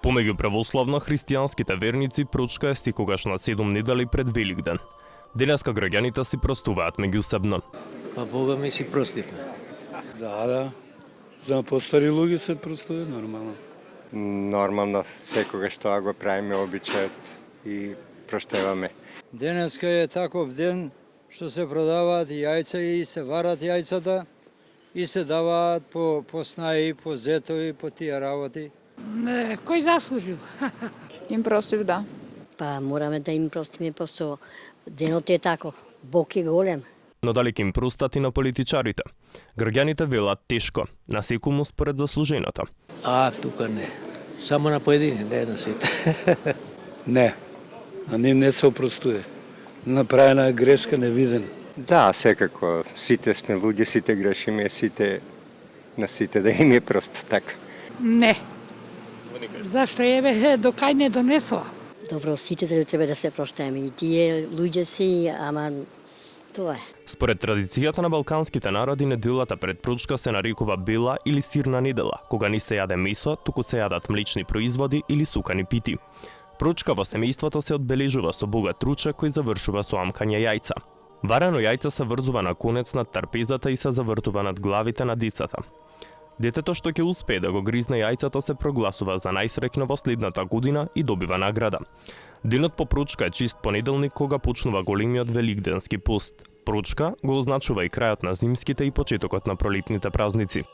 Помеѓу православно-христијанските верници пручка е секогаш на 7 недели пред Великден. Денеска граѓаните си простуваат меѓусебно. Па Бога ми си простивме. Да. За постари луѓе се простува нормално. Нормално, секогаш тоа го правиме обичајот и проштеваме. Денеска е таков ден што се продаваат јајца и се варат јајцата и се даваат по снаи, по зетови, по тие работи. Кој заслужил? Им простив, да. Па мораме да им простиме, просто денот е таков. Бог е голем. Но дали ќе им простат и на политичарите? Граѓаните велат тешко, на секому според заслуженото. Тука не. Само на поедини, не на сите. Не, на нив не се опростува. Направена е грешка невидена. Да, секако, сите сме луѓе, сите грешиме, на сите да им е просто така. Не. Зашто до кај не донесува? Добро, сите треба да се проштеме. И тие луѓе си, ама тоа е. Според традицијата на балканските народи, неделата пред пручка се нарекува бела или сирна недела, кога не се јаде месо, туку се јадат млечни производи или сукани пити. Пручка во семејството се одбележува со богат ручек кој завршува со амкање јајца. Варено јајце се врзува на конец над трпезата и се завртува над главите на децата. Детето што ќе успее да го гризне јајцето се прогласува за најсреќно во следната година и добива награда. Денот по пручка е чист понеделник кога почнува големиот великденски пост. Пручка го означува и крајот на зимските и почетокот на пролетните празници.